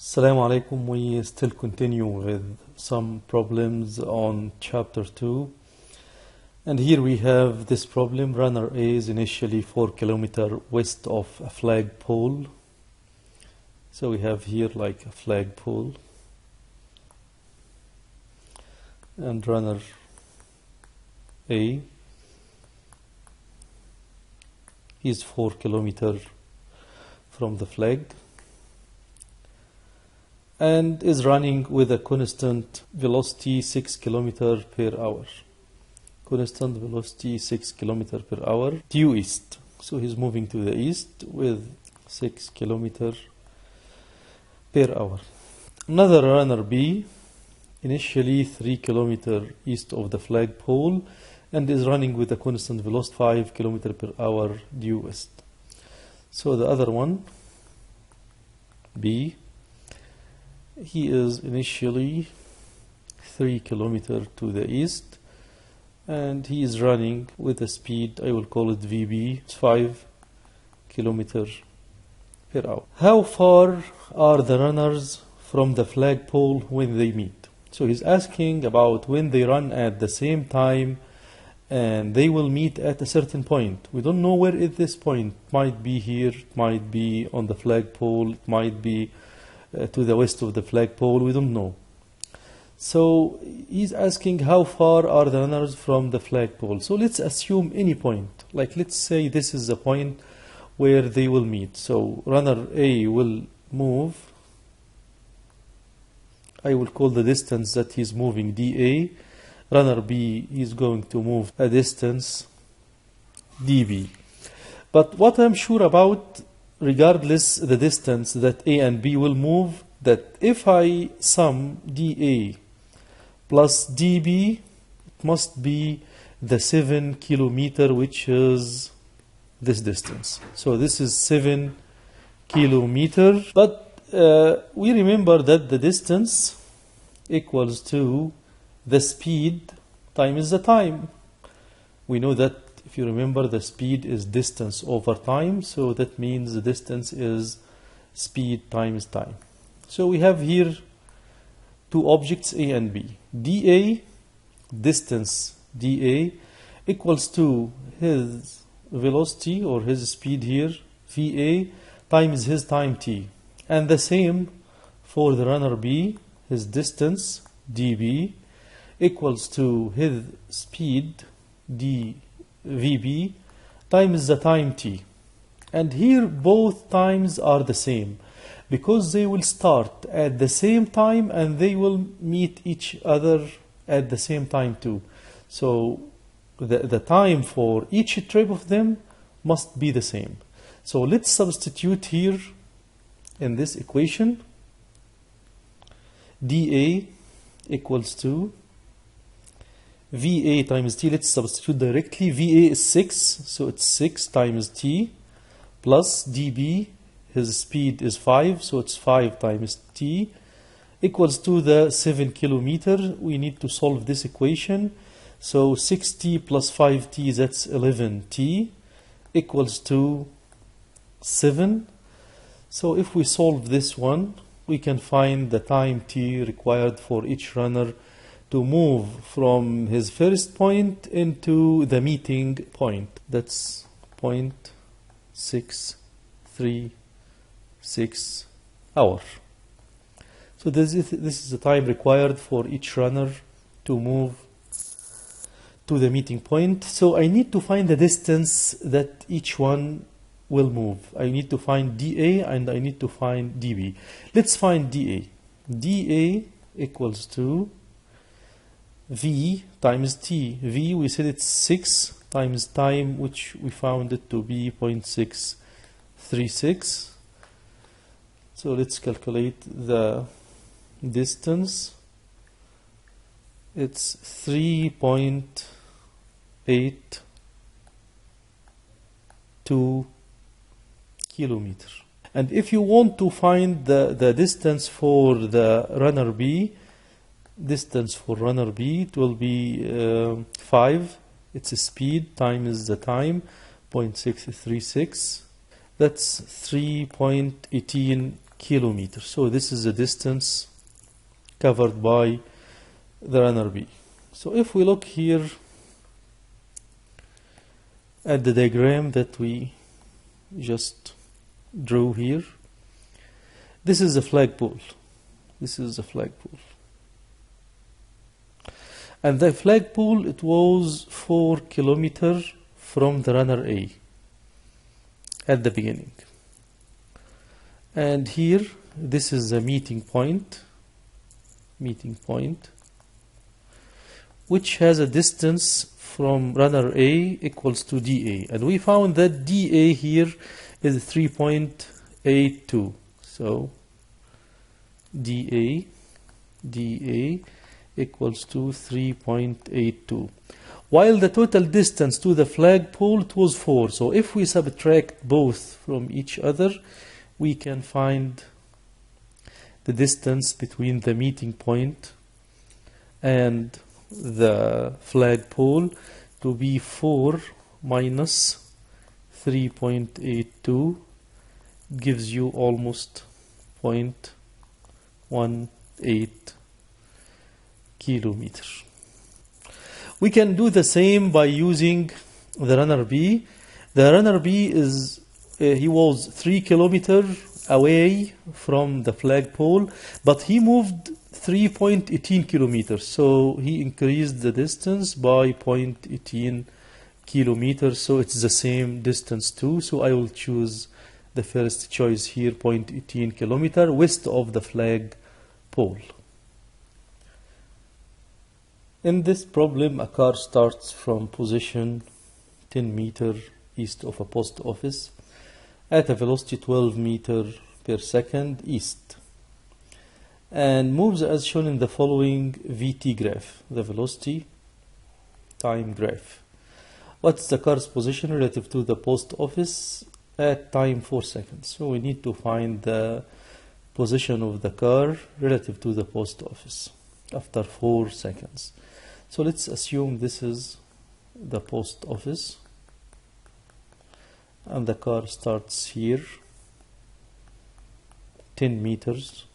Assalamu alaikum. We still continue with some problems on chapter 2. And here we have this problem. Runner A is initially 4 kilometers west of a flagpole. So we have here like a flagpole. And runner A is 4 kilometers from the flag and is running with a constant velocity 6 kilometers per hour. Constant velocity 6 kilometers per hour due east. So he's moving to the east with 6 kilometers per hour. Another runner B, initially 3 kilometers east of the flagpole, and is running with a constant velocity 5 kilometers per hour due west. So the other one, B, he is initially 3 kilometers to the east and he is running with a speed, I will call it VB, 5 kilometers per hour. How far are the runners from the flagpole when they meet? So he's asking about when they run at the same time and they will meet at a certain point. We don't know where is this point. It might be here, it might be on the flagpole, it might be to the west of the flagpole, we don't know. So he's asking how far are the runners from the flagpole. So let's assume any point. Like let's say this is the point where they will meet. So runner A will move. I will call the distance that he's moving dA. Runner B is going to move a distance dB. But what I'm sure about, regardless the distance that A and B will move, that if I sum dA plus dB, it must be the 7 kilometer, which is this distance. So this is 7 kilometer. But we remember that the distance equals to the speed times the time. We know that, if you remember, the speed is distance over time, so that means the distance is speed times time. So we have here two objects A and B. dA, distance dA, equals to his velocity or his speed here, VA, times his time t. And the same for the runner B, his distance dB equals to his speed dVB times the time t. And here both times are the same because they will start at the same time and they will meet each other at the same time too. So the time for each trip of them must be the same. So let's substitute here in this equation. dA equals to VA times T. Let's substitute directly. VA is 6, so it's 6 times T, plus dB, his speed is 5, so it's 5 times T, equals to the 7 kilometer. We need to solve this equation. So 6T plus 5T, that's 11T, equals to 7. So if we solve this one, we can find the time T required for each runner to move from his first point into the meeting point. That's 0.636 hours. So this is the time required for each runner to move to the meeting point. So I need to find the distance that each one will move. I need to find dA and I need to find dB. Let's find dA. dA equals to V times T. V, we said it's 6 times time, which we found it to be 0.636. So let's calculate the distance. It's 3.82 kilometers. And if you want to find the distance for the runner B, distance for runner B, it will be 5. It's a speed times the time, 0.636. That's 3.18 kilometers. So this is the distance covered by the runner B. So if we look here at the diagram that we just drew here, this is a flagpole. This is a flagpole. And the flagpole, it was 4 kilometers from the runner A at the beginning. And here, this is a meeting point, which has a distance from runner A equals to dA. And we found that dA here is 3.82. So dA equals to 3.82. While the total distance to the flagpole, it was 4. So if we subtract both from each other, we can find the distance between the meeting point and the flagpole to be 4 minus 3.82 gives you almost 0.18 kilometers. We can do the same by using the runner B. The runner B is he was 3 kilometers away from the flagpole, but he moved 3.18 kilometers. So he increased the distance by 0.18 kilometers. So it's the same distance too. So I will choose the first choice here, 0.18 kilometer west of the flagpole. In this problem, a car starts from position 10 meters east of a post office at a velocity 12 meters per second east and moves as shown in the following VT graph, the velocity time graph. What's the car's position relative to the post office at time 4 seconds? So we need to find the position of the car relative to the post office after 4 seconds. So let's assume this is the post office and the car starts here 10 meters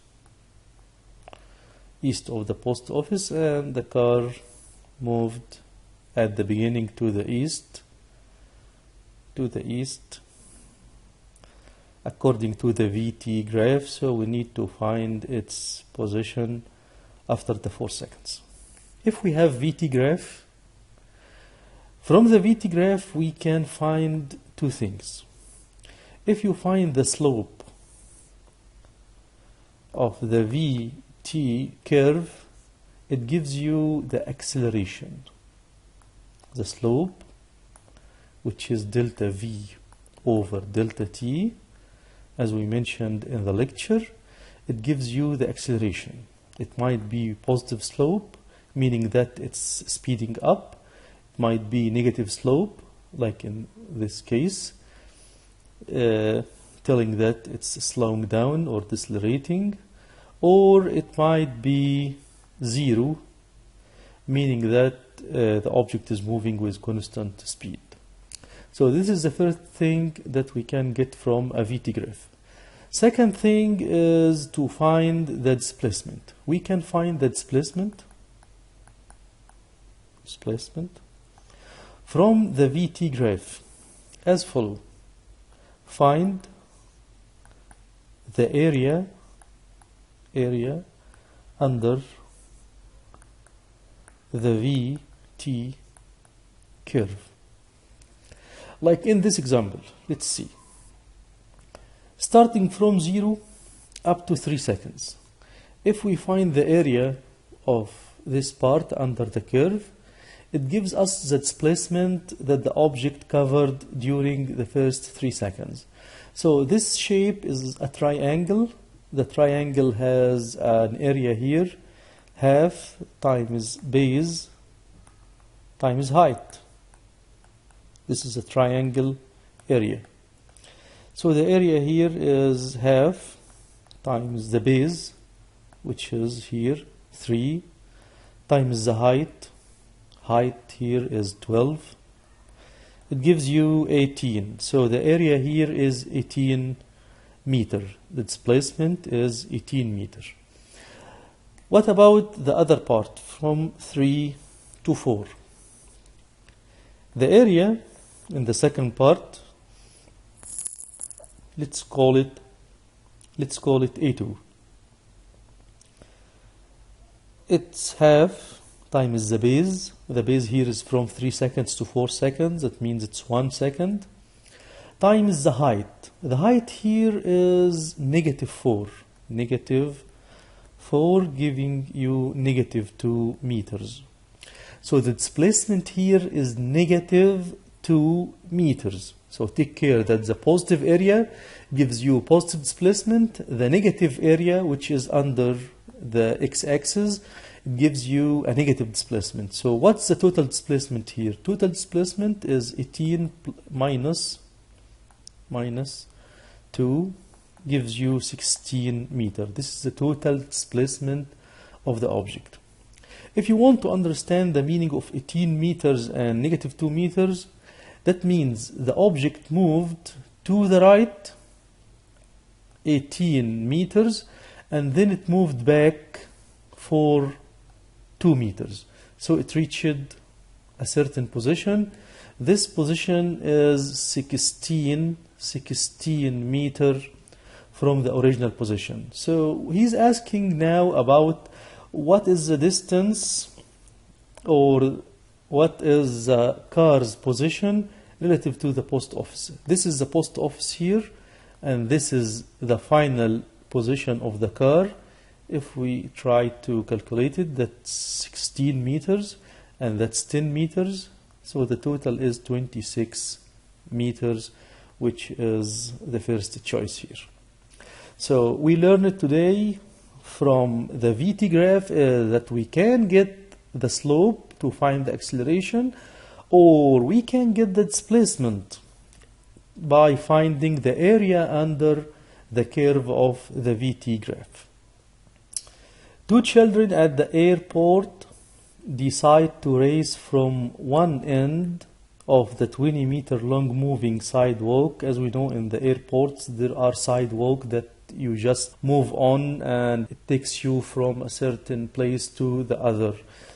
east of the post office, and the car moved at the beginning to the east according to the VT graph. So we need to find its position after the 4 seconds. If we have VT graph, from the VT graph we can find two things. If you find the slope of the VT curve, it gives you the acceleration. The slope, which is delta V over delta T, as we mentioned in the lecture, it gives you the acceleration. It might be positive slope, meaning that it's speeding up. It might be negative slope, like in this case, telling that it's slowing down or decelerating, or it might be zero, meaning that the object is moving with constant speed. So this is the first thing that we can get from a VT graph. Second thing is to find the displacement. We can find the displacement from the VT graph as follows. Find the area under the VT curve. Like in this example, let's see. Starting from 0 up to 3 seconds. If we find the area of this part under the curve, it gives us the displacement that the object covered during the first 3 seconds. So this shape is a triangle. The triangle has an area here, half times base times height. This is a triangle area. So the area here is half times the base, which is here 3, times the height. Height here is 12. It gives you 18. So the area here is 18 meter. The displacement is 18 meter. What about the other part from 3 to 4? The area in the second part, let's call it A2. It's half times the base. The base here is from 3 seconds to 4 seconds. That means it's 1 second. Times the height. The height here is -4. -4 giving you -2 meters. So the displacement here is -2 meters. So take care that the positive area gives you positive displacement. The negative area, which is under the x-axis, gives you a negative displacement. So what's the total displacement here? Total displacement is 18 minus 2 gives you 16 meters. This is the total displacement of the object. If you want to understand the meaning of 18 meters and -2 meters, that means the object moved to the right 18 meters and then it moved back for 2 meters. So it reached a certain position. This position is 16 meter from the original position. So he's asking now about what is the distance or what is the car's position relative to the post office. This is the post office here, and this is the final position of the car. If we try to calculate it, that's 16 meters and that's 10 meters. So the total is 26 meters, which is the first choice here. So we learned today from the VT graph that we can get the slope to find the acceleration, or we can get the displacement by finding the area under the curve of the VT graph. Two children at the airport decide to race from one end of the 20-meter long moving sidewalk. As we know, in the airports there are sidewalks that you just move on and it takes you from a certain place to the other.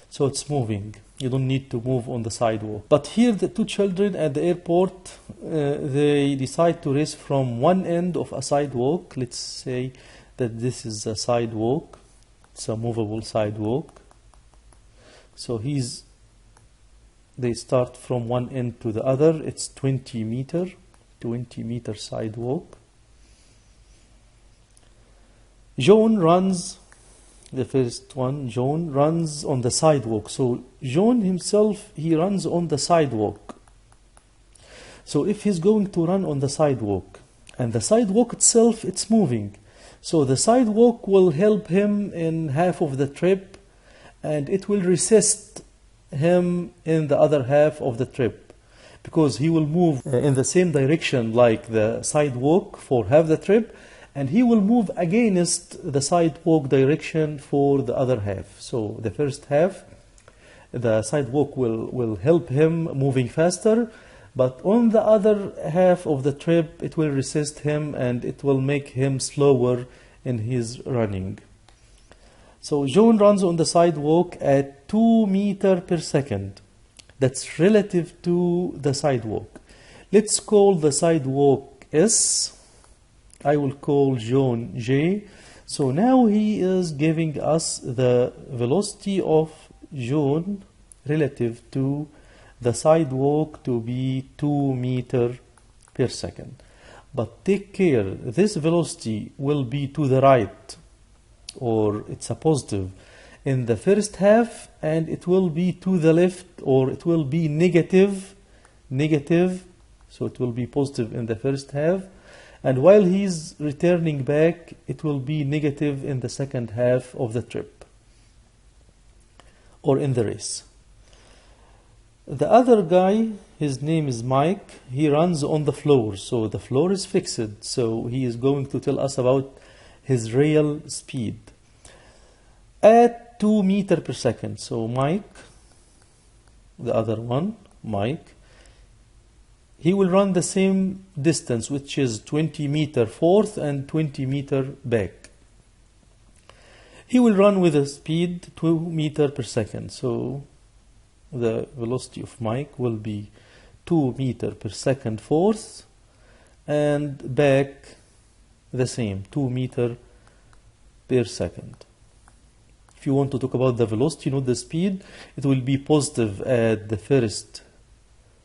So it's moving. You don't need to move on the sidewalk. But here the two children at the airport, they decide to race from one end of a sidewalk. Let's say that this is a sidewalk. It's a movable sidewalk. So they start from one end to the other. It's 20 meter sidewalk. John runs, the first one, John runs on the sidewalk. So John himself, he runs on the sidewalk. So if he's going to run on the sidewalk, and the sidewalk itself, it's moving. So the sidewalk will help him in half of the trip, and it will resist him in the other half of the trip, because he will move in the same direction like the sidewalk for half the trip, and he will move against the sidewalk direction for the other half. So the first half, the sidewalk will help him moving faster, but on the other half of the trip it will resist him and it will make him slower in his running. So John runs on the sidewalk at 2 meters per second. That's relative to the sidewalk. Let's call the sidewalk S. I will call John J. So now he is giving us the velocity of John relative to the sidewalk to be 2 meters per second. But take care, this velocity will be to the right, or it's a positive in the first half, and it will be to the left, or it will be negative. So it will be positive in the first half, and while he's returning back, it will be negative in the second half of the trip or in the race. The other guy, his name is Mike. He runs on the floor, so the floor is fixed. So he is going to tell us about his real speed at 2 meters per second. So Mike, the other one, Mike, he will run the same distance, which is 20 meter forth and 20 meter back. He will run with a speed 2 meter per second. So the velocity of Mike will be 2 meter per second forth and back the same, 2 meter per second. If you want to talk about the velocity, not the speed, it will be positive at the first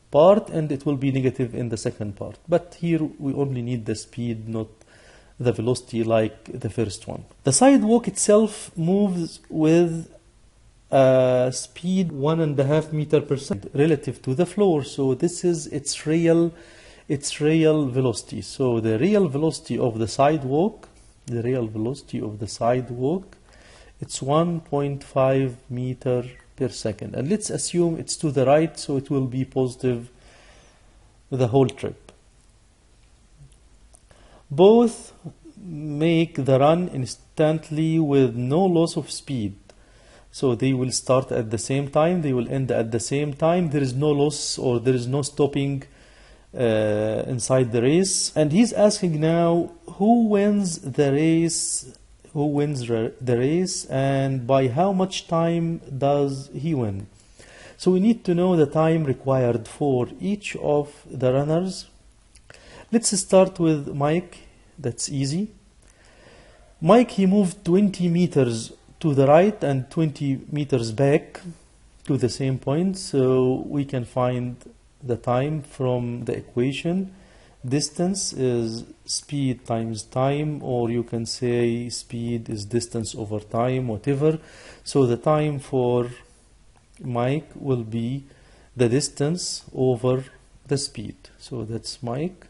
part and it will be negative in the second part. But here we only need the speed, not the velocity like the first one. The sidewalk itself moves with speed 1.5 meter per second relative to the floor. So this is its real velocity. So the real velocity of the sidewalk, it's 1.5 meter per second. And let's assume it's to the right, so it will be positive the whole trip. Both make the run instantly with no loss of speed. So they will start at the same time, they will end at the same time. There is no loss or there is no stopping inside the race. And he's asking now, who wins the race? Who wins the race and by how much time does he win? So we need to know the time required for each of the runners. Let's start with Mike. That's easy. Mike, he moved 20 meters to the right and 20 meters back to the same point. So we can find the time from the equation. Distance is speed times time, or you can say speed is distance over time, whatever. So the time for Mike will be the distance over the speed. So that's Mike,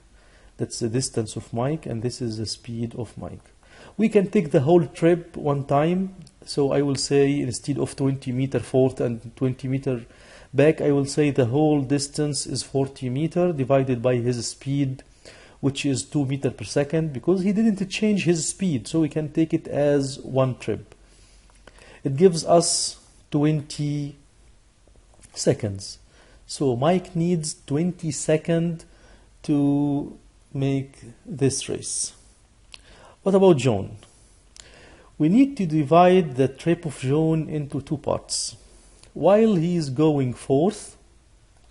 that's the distance of Mike, and this is the speed of Mike. We can take the whole trip one time. So I will say instead of 20 meter forth and 20 meter back, I will say the whole distance is 40 meter divided by his speed, which is 2 meter per second, because he didn't change his speed. So we can take it as one trip. It gives us 20 seconds. So Mike needs 20 seconds to make this race. What about John? We need to divide the trip of John into two parts. While he is going forth,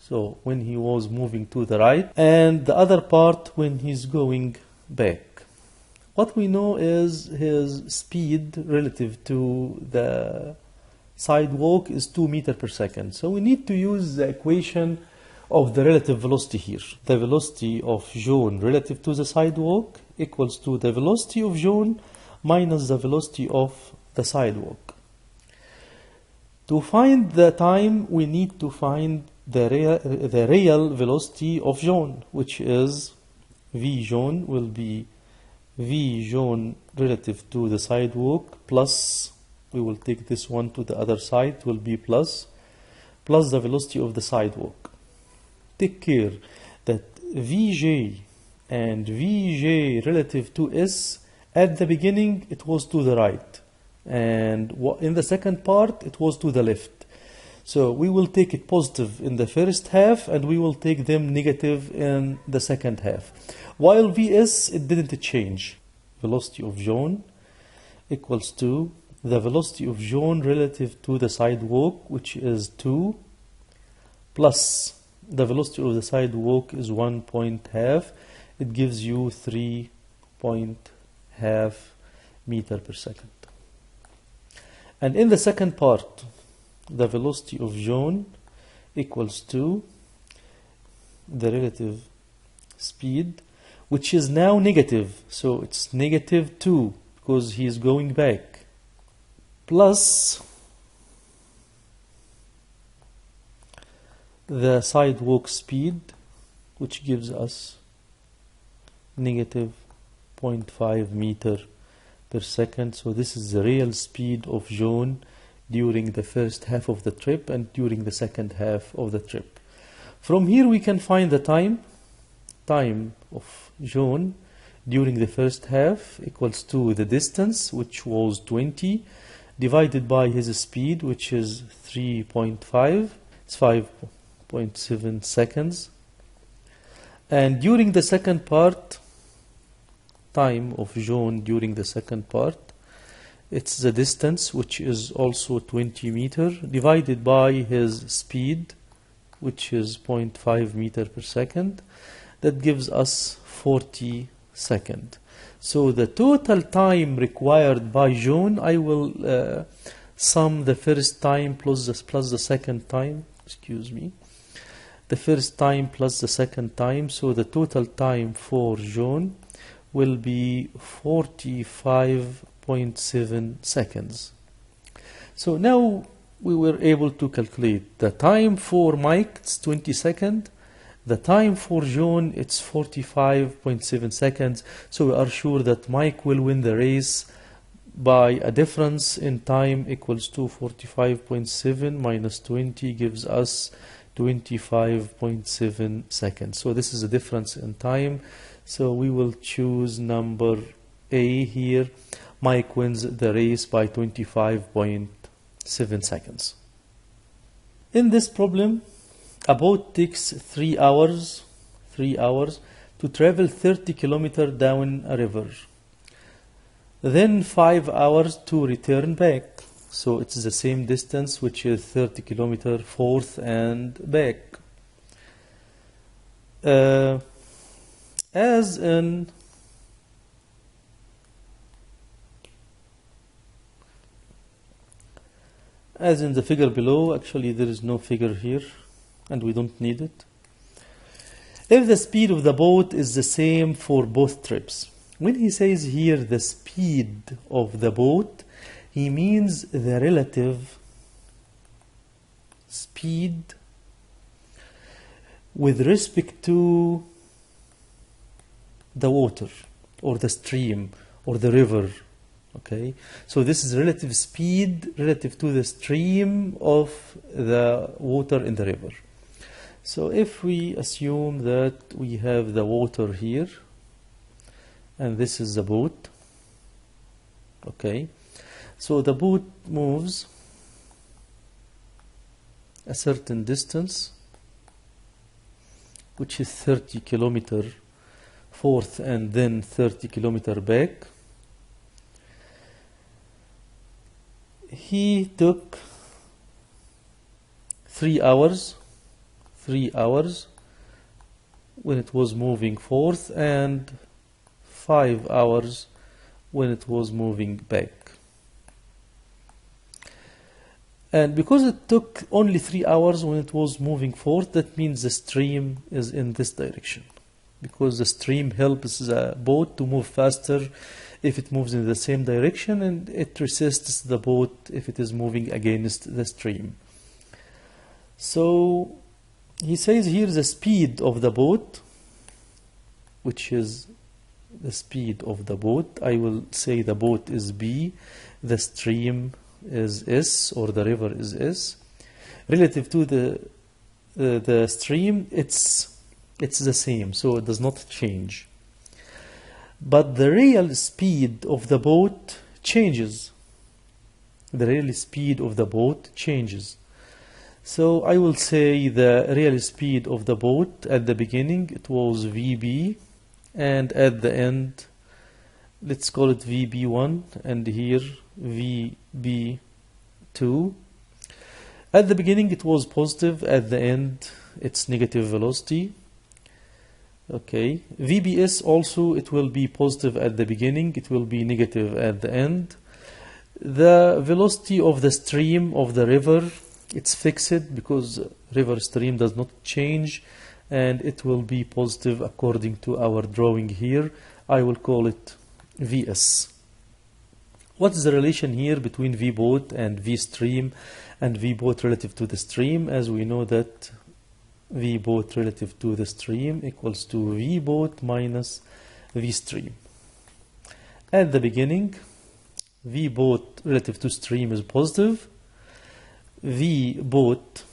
so when he was moving to the right, and the other part when he's going back. What we know is his speed relative to the sidewalk is 2 meters per second. So we need to use the equation of the relative velocity here. The velocity of John relative to the sidewalk equals to the velocity of John minus the velocity of the sidewalk. To find the time, we need to find the real velocity of John, which is V John will be V John relative to the sidewalk plus, we will take this one to the other side, will be plus the velocity of the sidewalk. Take care that Vj and Vj relative to S, at the beginning it was to the right, and in the second part it was to the left. So we will take it positive in the first half and we will take them negative in the second half. While Vs, it didn't change. Velocity of John equals to the velocity of John relative to the sidewalk, which is 2, plus the velocity of the sidewalk is 1.5. It gives you 3.5 meter per second. And in the second part, the velocity of John equals to the relative speed, which is now negative. So it's negative 2 because he is going back, plus the sidewalk speed, which gives us negative 0.5 meter per second. So this is the real speed of John during the first half of the trip and during the second half of the trip. From here we can find the time of John during the first half equals to the distance, which was 20, divided by his speed, which is 3.5, it's 5.7 seconds. And during the second part, time of John during the second part, it's the distance, which is also 20 meter, divided by his speed, which is 0.5 meter per second. That gives us 40 seconds. So the total time required by John, I will sum the first time plus the second time, excuse me, the first time plus the second time. So the total time for John will be 45.7 seconds. So now we were able to calculate the time for Mike, it's 20 seconds. The time for John, it's 45.7 seconds. So we are sure that Mike will win the race by a difference in time equals to 45.7 minus 20 gives us 25.7 seconds. So this is a difference in time. So we will choose number A here. Mike wins the race by 25.7 seconds. In this problem, a boat takes 3 hours to travel 30 kilometers down a river. Then 5 hours to return back. So it's the same distance, which is 30 kilometers forth and back. As in the figure below, actually there is no figure here and we don't need it. If the speed of the boat is the same for both trips, when he says here the speed of the boat, he means the relative speed with respect to the water or the stream or the river. Okay, so this is relative speed relative to the stream of the water in the river. So if we assume that we have the water here and this is the boat, okay, so the boat moves a certain distance, which is 30 kilometers forth and then 30 kilometers back. He took 3 hours when it was moving forth and 5 hours when it was moving back. And because it took only 3 hours when it was moving forth, that means the stream is in this direction, because the stream helps the boat to move faster if it moves in the same direction, and it resists the boat if it is moving against the stream. So he says here the speed of the boat, which is the speed of the boat. I will say the boat is B, the stream is S, or the river is S. Relative to the stream, it's the same, so it does not change. But the real speed of the boat changes. The real speed of the boat changes. So I will say the real speed of the boat at the beginning, it was VB, and at the end, let's call it VB1, and here VB2. At the beginning it was positive, at the end it's negative velocity. Okay, VBS also, it will be positive at the beginning, it will be negative at the end. The velocity of the stream of the river, it's fixed because river stream does not change, and it will be positive according to our drawing here. I will call it VS. What is the relation here between V boat and V stream and V boat relative to the stream? As we know that V boat relative to the stream equals to V boat minus V stream. At the beginning, V boat relative to stream is positive. V boat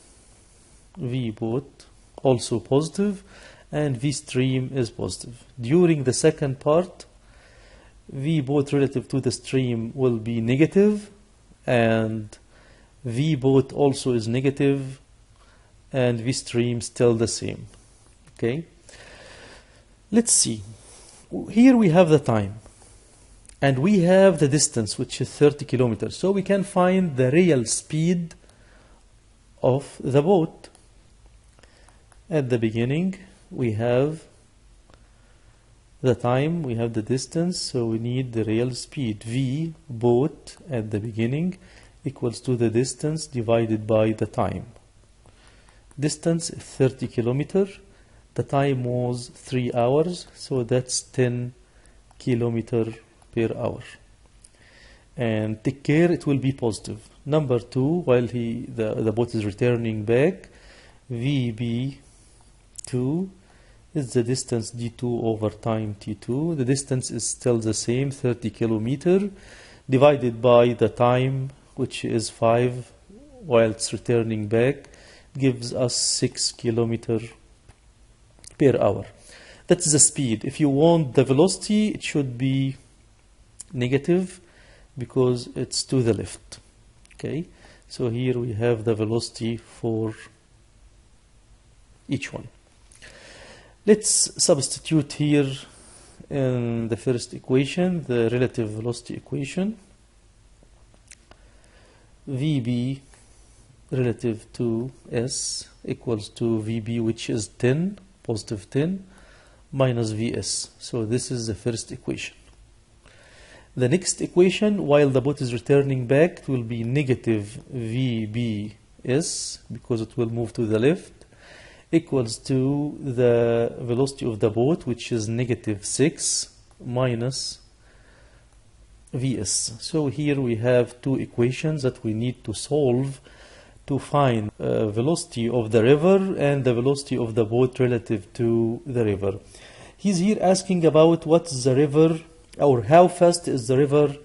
also positive, and V stream is positive. During the second part, V boat relative to the stream will be negative, and V boat also is negative, and V stream still the same. Okay, Let's see. Here we have the time. And we have the distance, which is 30 kilometers. So we can find the real speed of the boat. At the beginning, we have the time, we have the distance, so we need the real speed. V, boat, at the beginning, equals to the distance divided by the time. Distance is 30 kilometers. The time was 3 hours, so that's 10 kilometers per hour. And take care, it will be positive. Number 2, while the boat is returning back, VB2 is the distance d2 over time t2. The distance is still the same, 30 kilometers, divided by the time, which is 5, while it's returning back, gives us 6 kilometers per hour. That's the speed. If you want the velocity, it should be negative because it's to the left. Okay, so here we have the velocity for each one. Let's substitute here in the first equation the relative velocity equation. VB relative to S equals to VB, which is 10, positive 10, minus VS. So this is the first equation. The next equation, while the boat is returning back, it will be negative VBS, because it will move to the left, equals to the velocity of the boat, which is negative 6, minus VS. So here we have two equations that we need to solve to find velocity of the river and the velocity of the boat relative to the river. He's here asking about what's the river, or how fast is the river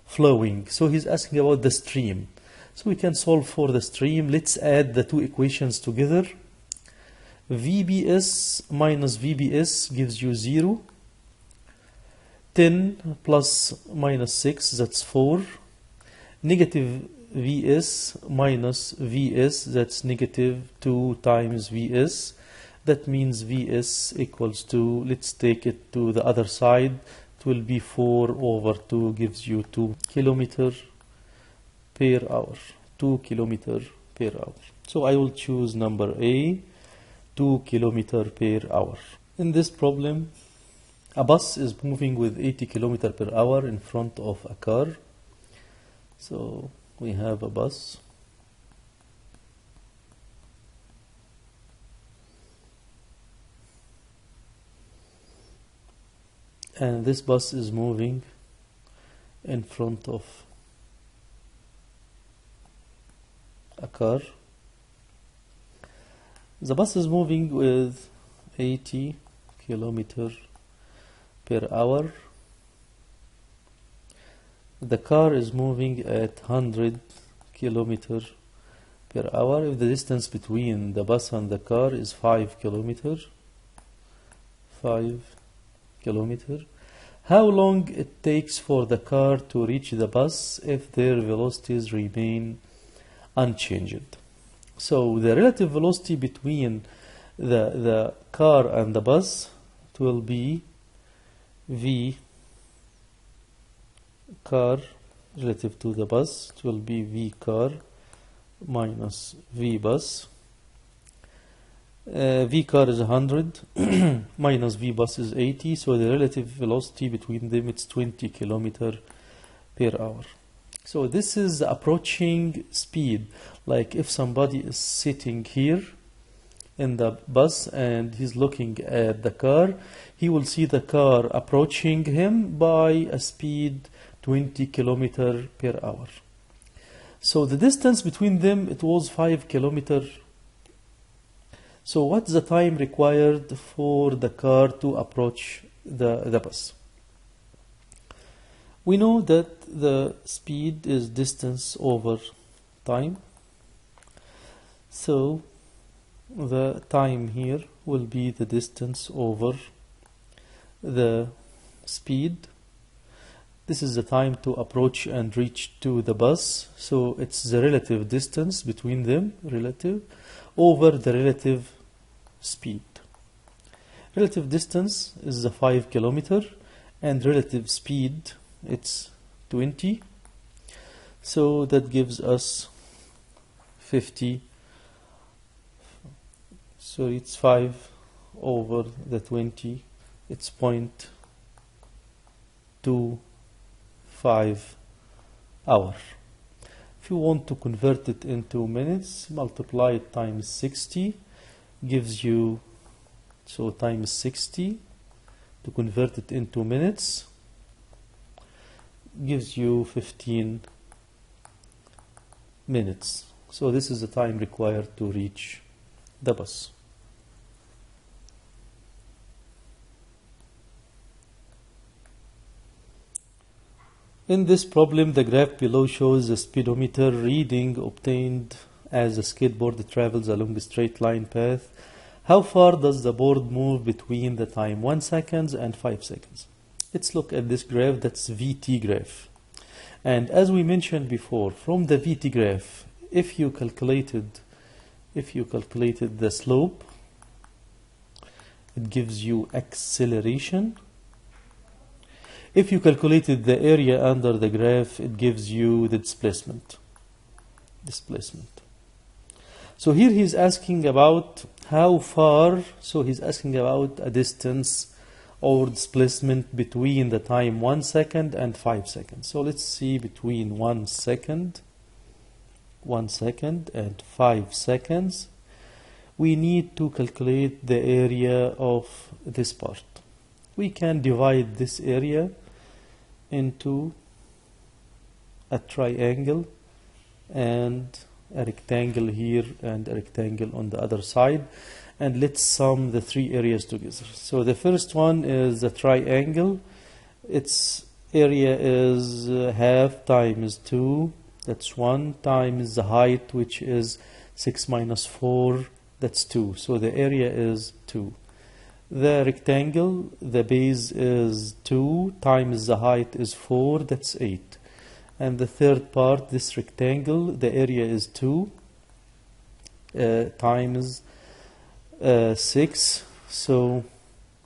flowing. So he's asking about the stream. So we can solve for the stream. Let's add the two equations together. VBS minus VBS gives you 0. 10 plus minus 6, that's 4. Negative VS minus VS, that's negative 2 times VS. That means VS equals to, let's take it to the other side, it will be 4 over 2 gives you 2 kilometers per hour. 2 kilometers per hour. So I will choose number A, 2 kilometers per hour. In this problem, a bus is moving with 80 kilometers per hour in front of a car. So we have a bus. And this bus is moving in front of a car. The bus is moving with 80 kilometers per hour. The car is moving at 100 kilometers per hour. If the distance between the bus and the car is 5 kilometers, 5 kilometers, how long it takes for the car to reach the bus if their velocities remain unchanged? So the relative velocity between the car and the bus, it will be V car relative to the bus, it will be V car minus V bus. V car is 100 minus V bus is 80, so the relative velocity between them is 20 kilometers per hour. So this is the approaching speed. Like if somebody is sitting here in the bus and he's looking at the car, he will see the car approaching him by a speed 20 kilometers per hour. So the distance between them, it was 5 kilometers. So what's the time required for the car to approach the bus? We know that the speed is distance over time. So the time here will be the distance over the speed. This is the time to approach and reach to the bus. So it's the relative distance between them, relative, over the relative speed. Relative distance is the 5 kilometer and relative speed it's 20. So that gives us 50. So it's 5 over the 20. It's 0.25 hour. If you want to convert it into minutes, multiply it times 60 gives you, so times 60 to convert it into minutes gives you 15 minutes. So this is the time required to reach the bus. In this problem, the graph below shows the speedometer reading obtained as the skateboard travels along a straight line path. How far does the board move between the time 1 second and 5 seconds? Let's look at this graph. That's VT graph. And as we mentioned before, from the VT graph, if you calculated the slope, it gives you acceleration. If you calculated the area under the graph, it gives you the displacement. So here he's asking about how far, so he's asking about a distance or displacement between the time 1 second and 5 seconds. So let's see, between 1 second and 5 seconds, we need to calculate the area of this part. We can divide this area into a triangle and a rectangle here and a rectangle on the other side, and let's sum the three areas together. So the first one is the triangle. Its area is half times 2, that's 1, times the height, which is 6 minus 4, that's 2. So the area is 2. The rectangle, the base is 2 times the height is 4, that's 8. And the third part, this rectangle, the area is 2 times 6, so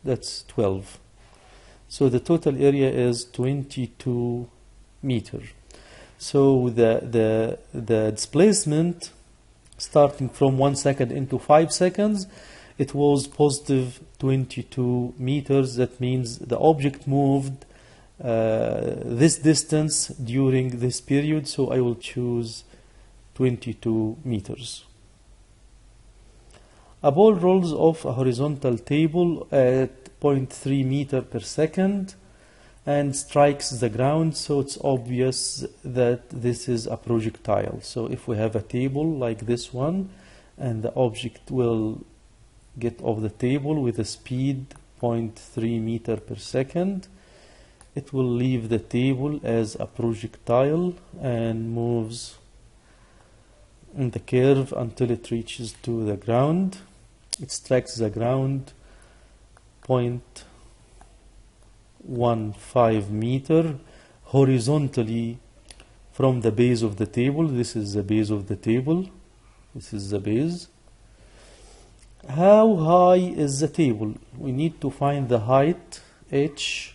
that's 12. So the total area is 22 meters. So the displacement starting from 1 second into 5 seconds, it was positive 22 meters. That means the object moved this distance during this period, so I will choose 22 meters. A ball rolls off a horizontal table at 0.3 meter per second and strikes the ground, so it's obvious that this is a projectile. So if we have a table like this one and the object will get off the table with a speed 0.3 meter per second, it will leave the table as a projectile and moves in the curve until it reaches to the ground. It strikes the ground 0.15 meter horizontally from the base of the table. This is the base of the table. This is the base. How high is the table? We need to find the height h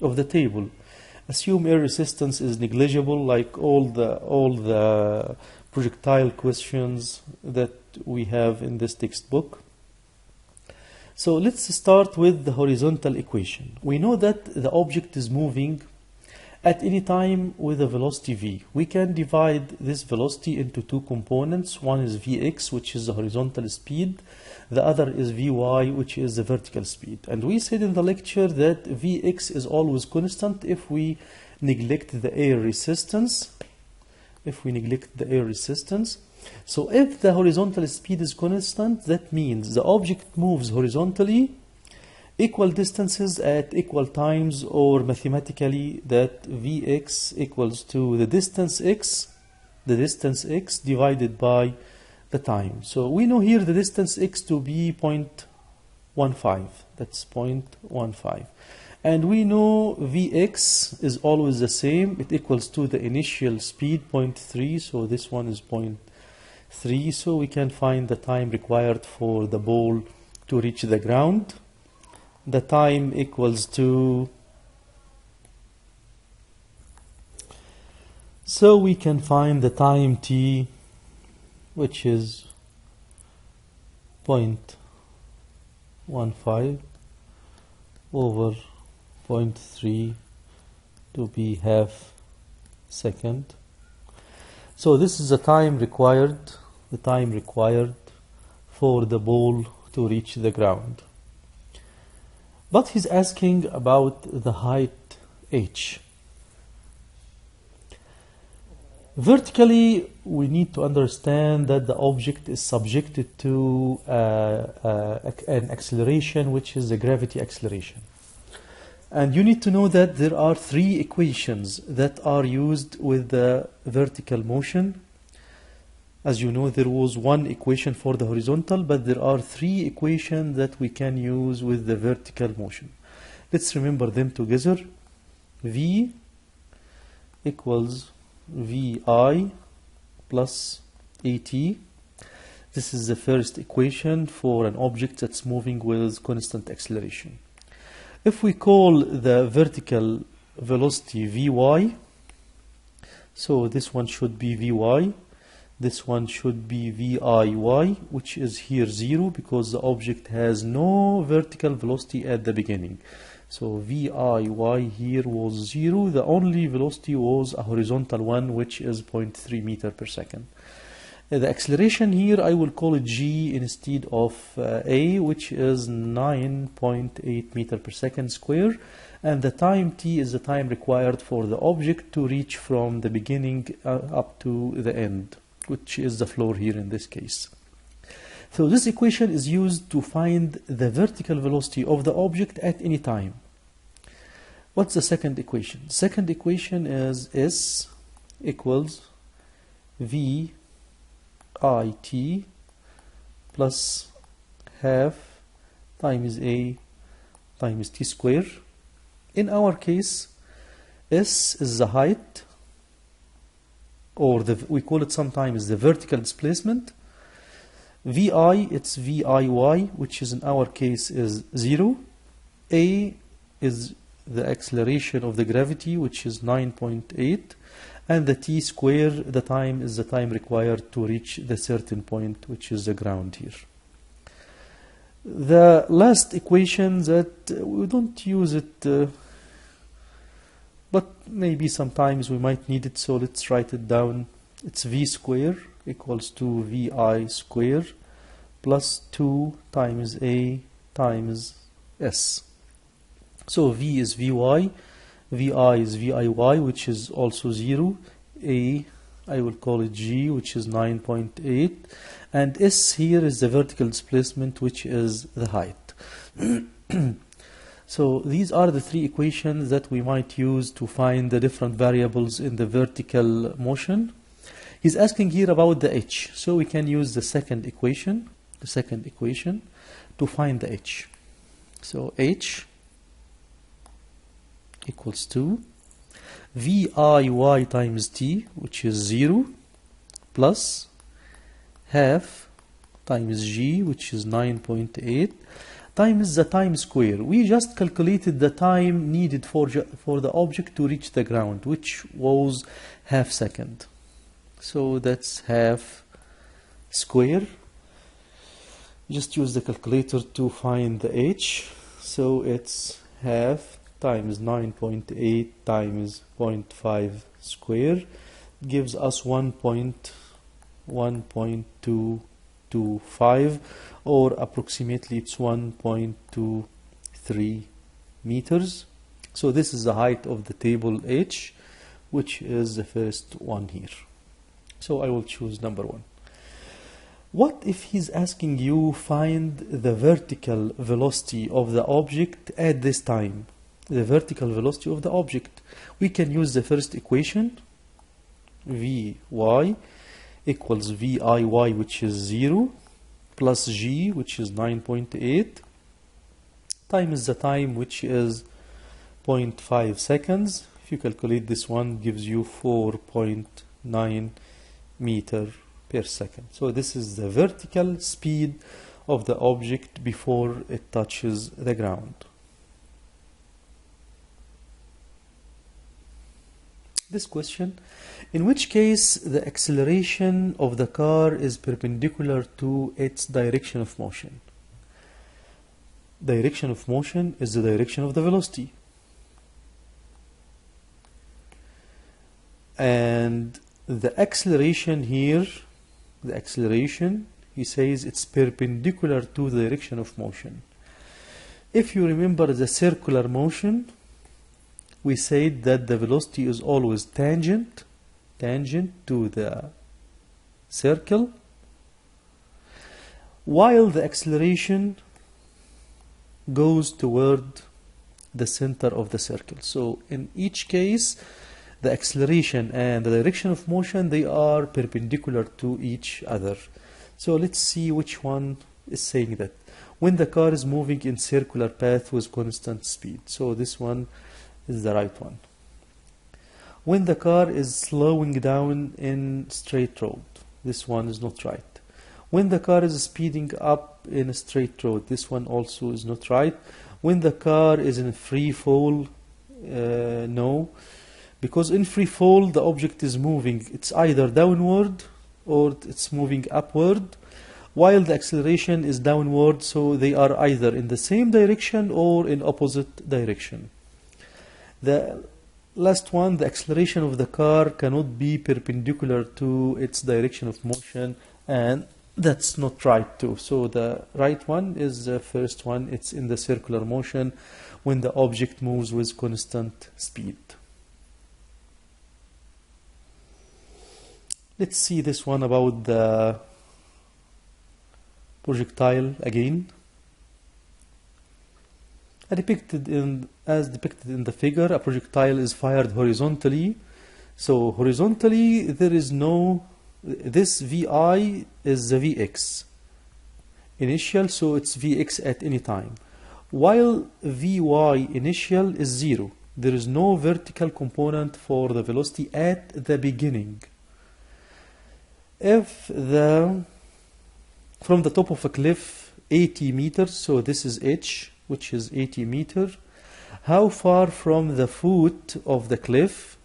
of the table. Assume air resistance is negligible, like all the projectile questions that we have in this textbook. So let's start with the horizontal equation. We know that the object is moving at any time with a velocity v. We can divide this velocity into two components. One is vx, which is the horizontal speed. The other is vy, which is the vertical speed. And we said in the lecture that vx is always constant if we neglect the air resistance. So if the horizontal speed is constant, that means the object moves horizontally equal distances at equal times, or mathematically that Vx equals to the distance x divided by the time. So we know here the distance x to be 0.15. That's 0.15. And we know Vx is always the same. It equals to the initial speed 0.3. So this one is 0.3. So we can find the time required for the ball to reach the ground. the time equals to, so we can find the time t, which is 0.15 over 0.3 to be half second. So this is the time required for the ball to reach the ground. But he's asking about the height h. Vertically, we need to understand that the object is subjected to an acceleration, which is the gravity acceleration. And you need to know that there are three equations that are used with the vertical motion. As you know, there was one equation for the horizontal, but there are three equations that we can use with the vertical motion. Let's remember them together. V equals Vi plus At. This is the first equation for an object that's moving with constant acceleration. If we call the vertical velocity Vy, so this one should be Vy, this one should be Viy, which is here 0 because the object has no vertical velocity at the beginning. So Viy here was 0. The only velocity was a horizontal one, which is 0.3 meter per second. The acceleration here, I will call it g instead of a, which is 9.8 meter per second square. And the time t is the time required for the object to reach from the beginning up to the end, which is the floor here in this case. So this equation is used to find the vertical velocity of the object at any time. What's the second equation? Second equation is S equals V IT plus half times A times T square. In our case, S is the height, or we call it sometimes the vertical displacement. Vi, it's Viy, which is in our case is 0. A is the acceleration of the gravity, which is 9.8. And the t square, the time, is the time required to reach the certain point, which is the ground here. The last equation that we don't use it, but maybe sometimes we might need it, so let's write it down. It's V square equals to Vi square plus 2 times A times S. So V is Vy, Vi is Viy, which is also 0, A, I will call it G, which is 9.8, and S here is the vertical displacement, which is the height. So these are the three equations that we might use to find the different variables in the vertical motion. He's asking here about the h, so we can use the second equation to find the h. So h equals to Viy times t, which is 0, plus half times g, which is 9.8, times the time square. We just calculated the time needed for the object to reach the ground, which was half second. So that's half square. Just use the calculator to find the h. So it's half times 9.8 times 0.5 square gives us 1.225, or approximately it's 1.23 meters. So this is the height of the table h, which is the first one here. So I will choose number 1. What if he's asking you find the vertical velocity of the object at this time? The vertical velocity of the object. We can use the first equation, Vy equals Viy, which is 0, plus g, which is 9.8, times the time, which is 0.5 seconds. If you calculate this one, gives you 4.9 meter per second. So this is the vertical speed of the object before it touches the ground. This question, in which case the acceleration of the car is perpendicular to its direction of motion. Direction of motion is the direction of the velocity. And the acceleration here, the acceleration, he says it's perpendicular to the direction of motion. If you remember the circular motion, we said that the velocity is always tangent to the circle, while the acceleration goes toward the center of the circle. So in each case, the acceleration and the direction of motion, they are perpendicular to each other. So let's see which one is saying that. When the car is moving in circular path with constant speed. So this one is the right one. When the car is slowing down in straight road. This one is not right. When the car is speeding up in a straight road. This one also is not right. When the car is in free fall, no. Because in free fall, the object is moving. It's either downward or it's moving upward, while the acceleration is downward, so they are either in the same direction or in opposite direction. The last one, the acceleration of the car cannot be perpendicular to its direction of motion, and that's not right too. So the right one is the first one. It's in the circular motion when the object moves with constant speed. Let's see this one about the projectile again. As depicted in the figure, a projectile is fired horizontally. So horizontally, there is no, this Vi is the Vx initial, so it's Vx at any time. While Vy initial is 0. There is no vertical component for the velocity at the beginning. If from the top of a cliff 80 meters, so this is h, which is 80 meters, how far from the foot of the cliff,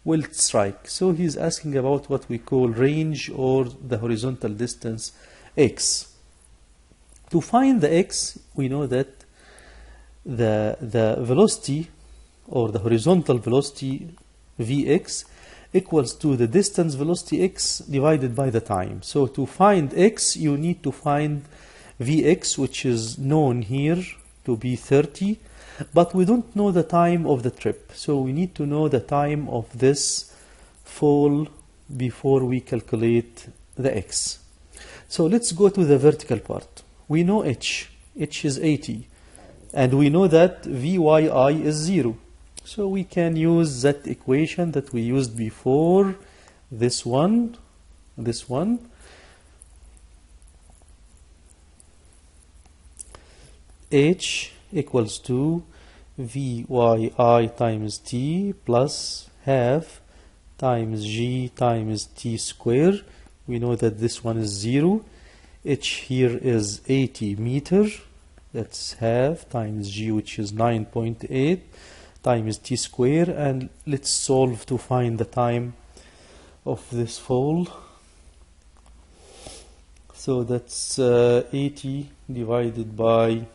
will it strike? So he's asking about what we call range or the horizontal distance x. To find the x, we know that the velocity or the horizontal velocity Vx equals to the distance velocity x divided by the time. So to find x, you need to find Vx, which is known here to be 30, but we don't know the time of the trip. So we need to know the time of this fall before we calculate the x. So let's go to the vertical part. We know h is 80, and we know that Vyi is 0. So we can use that equation that we used before, this one. H equals to Vyi times t plus half times g times t square. We know that this one is 0. H here is 80 meter. That's half times g, which is 9.8. times t square, and let's solve to find the time of this fall. So that's 80 divided by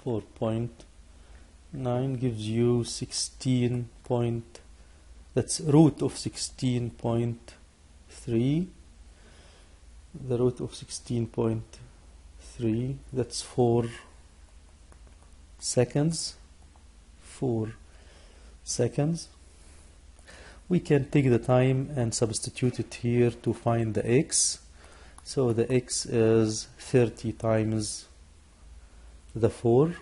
4.9 gives you 16 point, that's root of 16.3. The root of 16.3, that's 4 seconds. 4 seconds. We can take the time and substitute it here to find the x. So the x is 30 times the 4.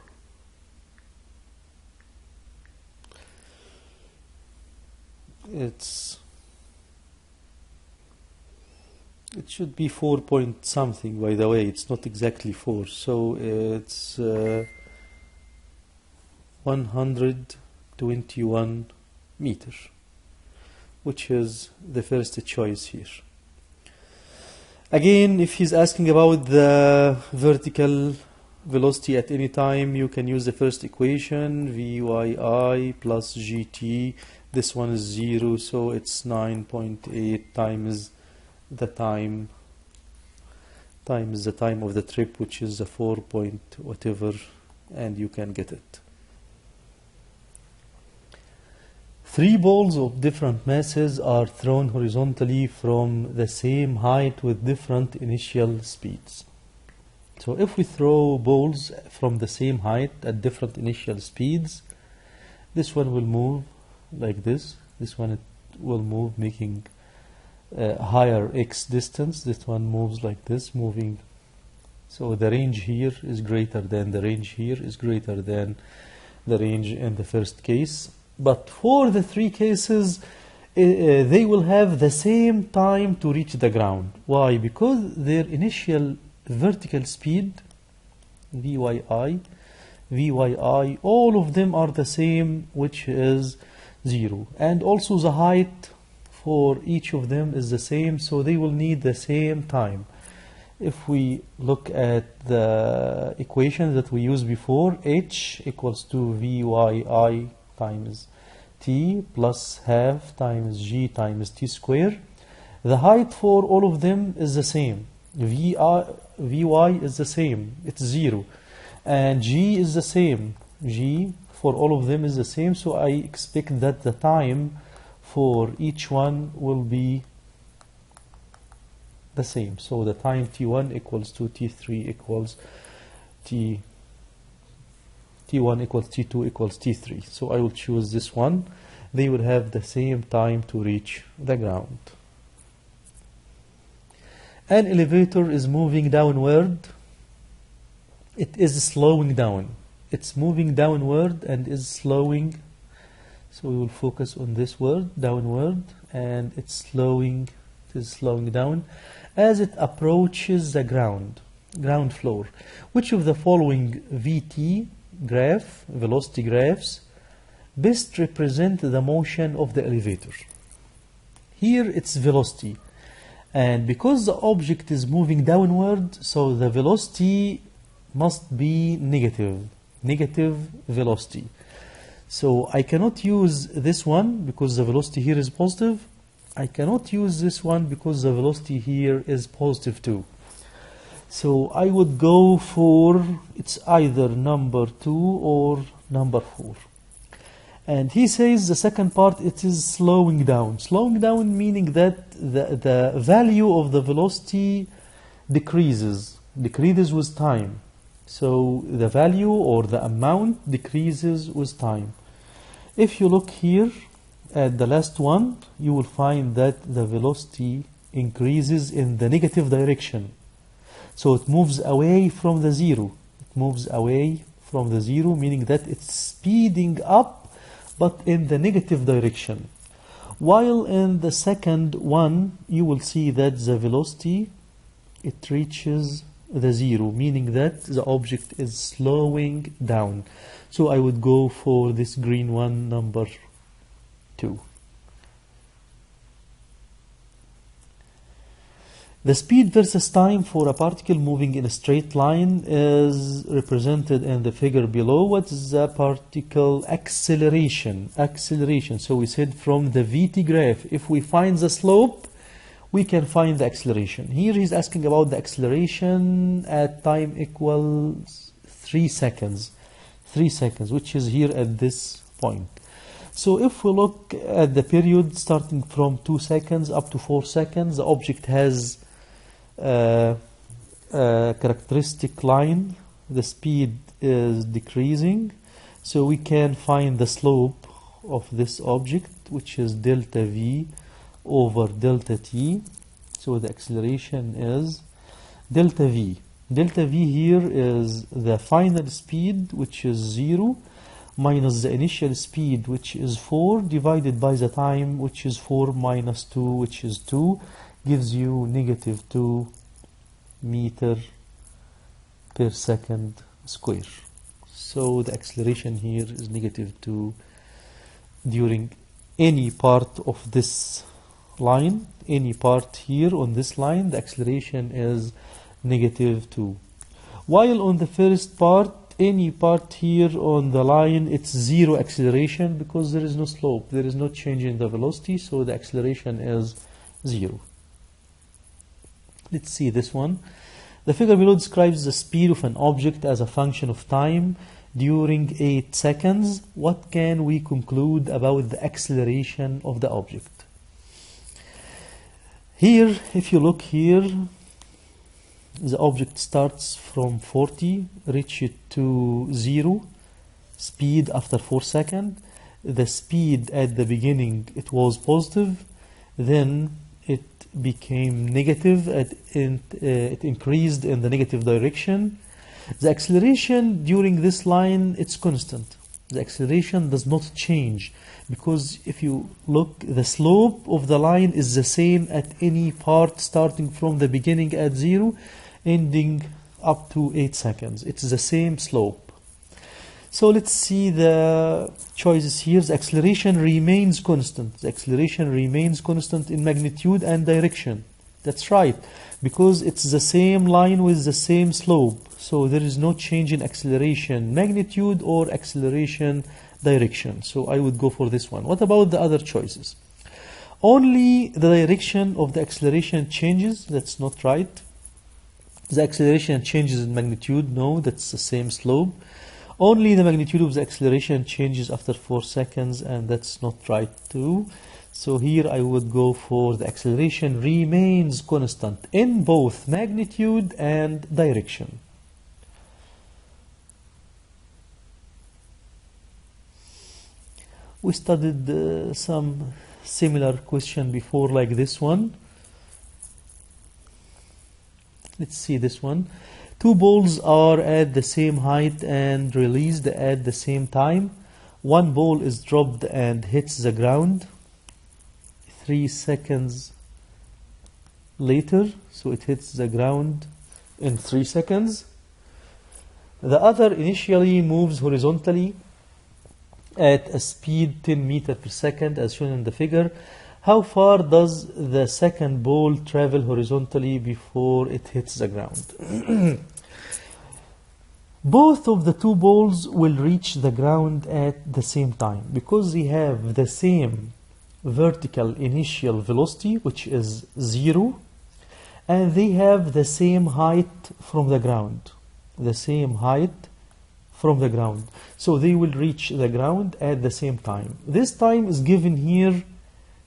It should be 4 point something, by the way. It's not exactly 4. So it's 121 meters, which is the first choice here. Again, if he's asking about the vertical velocity at any time, you can use the first equation, Vyi plus gt. This one is 0, so it's 9.8 times the time of the trip, which is a 4 point whatever, and you can get it. 3 balls of different masses are thrown horizontally from the same height with different initial speeds. So if we throw balls from the same height at different initial speeds, this one will move like this. This one will move making higher x distance. This one moves like this, moving. So the range here is greater than the range here is greater than the range in the first case. But for the 3 cases, they will have the same time to reach the ground. Why? Because their initial vertical speed, Vyi, all of them are the same, which is 0. And also the height for each of them is the same, so they will need the same time. If we look at the equation that we used before, h equals to Vyi times t plus half times g times t square. The height for all of them is the same. Vy is the same, it's 0. And g is the same. G for all of them is the same, so I expect that the time for each one will be the same. So the time t1 equals to t3 equals t1 equals t2 equals t3. So I will choose this one. They will have the same time to reach the ground. An elevator is moving downward. It is slowing down. It's moving downward and is slowing. So we will focus on this word, downward, and it's slowing. It is slowing down as it approaches the ground floor. Which of the following VT graph, velocity graphs, best represent the motion of the elevator? Here it's velocity. And because the object is moving downward, so the velocity must be negative velocity. So I cannot use this one because the velocity here is positive. I cannot use this one because the velocity here is positive too. So I would go for, it's either number 2 or number 4. And he says the second part, it is slowing down. Slowing down meaning that the value of the velocity decreases with time. So the value or the amount decreases with time. If you look here at the last one, you will find that the velocity increases in the negative direction. So it moves away from the 0. It moves away from the 0, meaning that it's speeding up, but in the negative direction. While in the second one, you will see that the velocity, it reaches the 0, meaning that the object is slowing down. So I would go for this green one, number 2. The speed versus time for a particle moving in a straight line is represented in the figure below. What is the particle acceleration? So we said from the VT graph, if we find the slope, we can find the acceleration. Here he's asking about the acceleration at time equals 3 seconds. 3 seconds, which is here at this point. So if we look at the period starting from 2 seconds up to 4 seconds, the object has a characteristic line. The speed is decreasing. So we can find the slope of this object, which is delta V over delta T. So the acceleration is delta V. Delta V here is the final speed, which is 0, minus the initial speed, which is 4, divided by the time, which is 4 minus 2, which is 2, gives you negative 2 meter per second square. So the acceleration here is negative 2 during any part of this line, any part here on this line, the acceleration is negative 2. While on the first part, any part here on the line, it's zero acceleration because there is no slope, there is no change in the velocity, so the acceleration is zero. Let's see this one. The figure below describes the speed of an object as a function of time during 8 seconds. What can we conclude about the acceleration of the object? Here, if you look here, the object starts from 40, reaches to 0 speed after 4 seconds. The speed at the beginning, it was positive, then it became negative, it increased in the negative direction. The acceleration during this line, it's constant. The acceleration does not change, because if you look, the slope of the line is the same at any part starting from the beginning at 0, ending up to 8 seconds. It's the same slope. So let's see the choices here. The acceleration remains constant. The acceleration remains constant in magnitude and direction. That's right, because it's the same line with the same slope. So there is no change in acceleration magnitude or acceleration direction. So I would go for this one. What about the other choices? Only the direction of the acceleration changes. That's not right. The acceleration changes in magnitude. No, that's the same slope. Only the magnitude of the acceleration changes after 4 seconds, and that's not right too. So here I would go for the acceleration remains constant in both magnitude and direction. We studied some similar question before, like this one. Let's see this one. Two balls are at the same height and released at the same time. One ball is dropped and hits the ground 3 seconds later, so it hits the ground in 3 seconds. The other initially moves horizontally at a speed 10 meters per second as shown in the figure. How far does the second ball travel horizontally before it hits the ground? Both of the two balls will reach the ground at the same time because they have the same vertical initial velocity, which is 0, and they have the same height from the ground. The same height from the ground. So they will reach the ground at the same time. This time is given here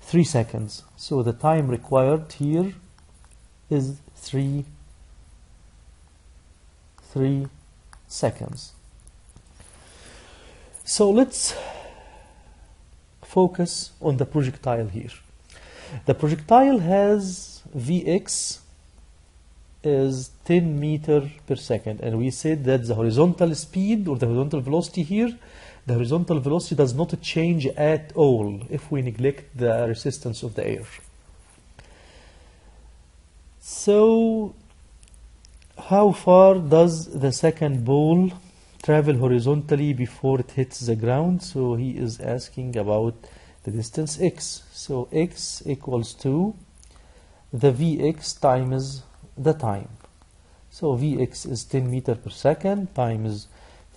3 seconds. So the time required here is 3 seconds. So let's focus on the projectile here. The projectile has Vx is 10 meters per second, and we said that the horizontal speed or the horizontal velocity here, the horizontal velocity does not change at all if we neglect the resistance of the air. So how far does the second ball travel horizontally before it hits the ground? So he is asking about the distance x. So x equals to the Vx times the time. So Vx is 10 meters per second times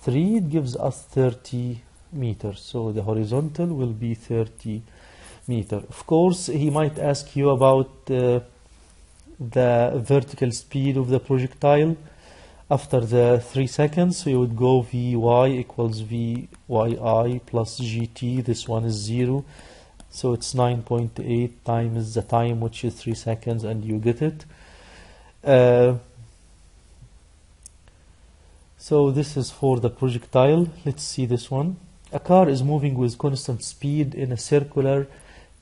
3, it gives us 30 meters. So the horizontal will be 30 meters. Of course, he might ask you about the vertical speed of the projectile after the 3 seconds. So you would go Vy equals Vyi plus Gt. This one is 0. So it's 9.8 times the time, which is 3 seconds, and you get it. So this is for the projectile. Let's see this one. A car is moving with constant speed in a circular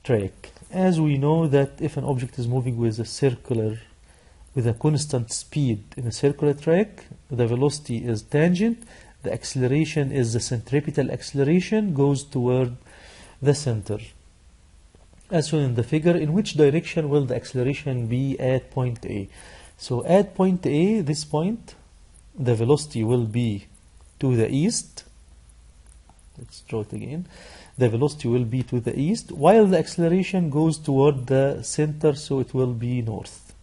track. As we know that if an object is moving with a constant speed in a circular track, the velocity is tangent, the acceleration is the centripetal acceleration, goes toward the center. As shown in the figure, in which direction will the acceleration be at point A? So at point A, this point, the velocity will be to the east. Let's draw it again. The velocity will be to the east, while the acceleration goes toward the center, so it will be north.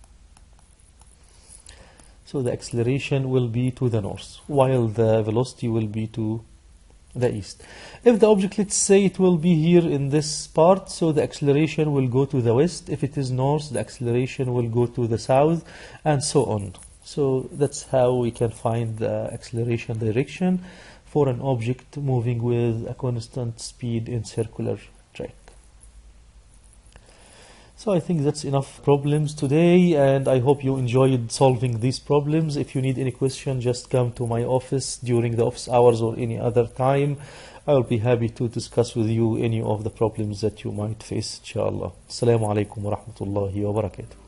So the acceleration will be to the north, while the velocity will be to the east. If the object, let's say it will be here in this part, so the acceleration will go to the west. If it is north, the acceleration will go to the south, and so on. So that's how we can find the acceleration direction for an object moving with a constant speed in circular track. So I think that's enough problems today, and I hope you enjoyed solving these problems. If you need any question, just come to my office during the office hours or any other time. I will be happy to discuss with you any of the problems that you might face, inshallah. Assalamu alaikum wa rahmatullahi wa barakatuh.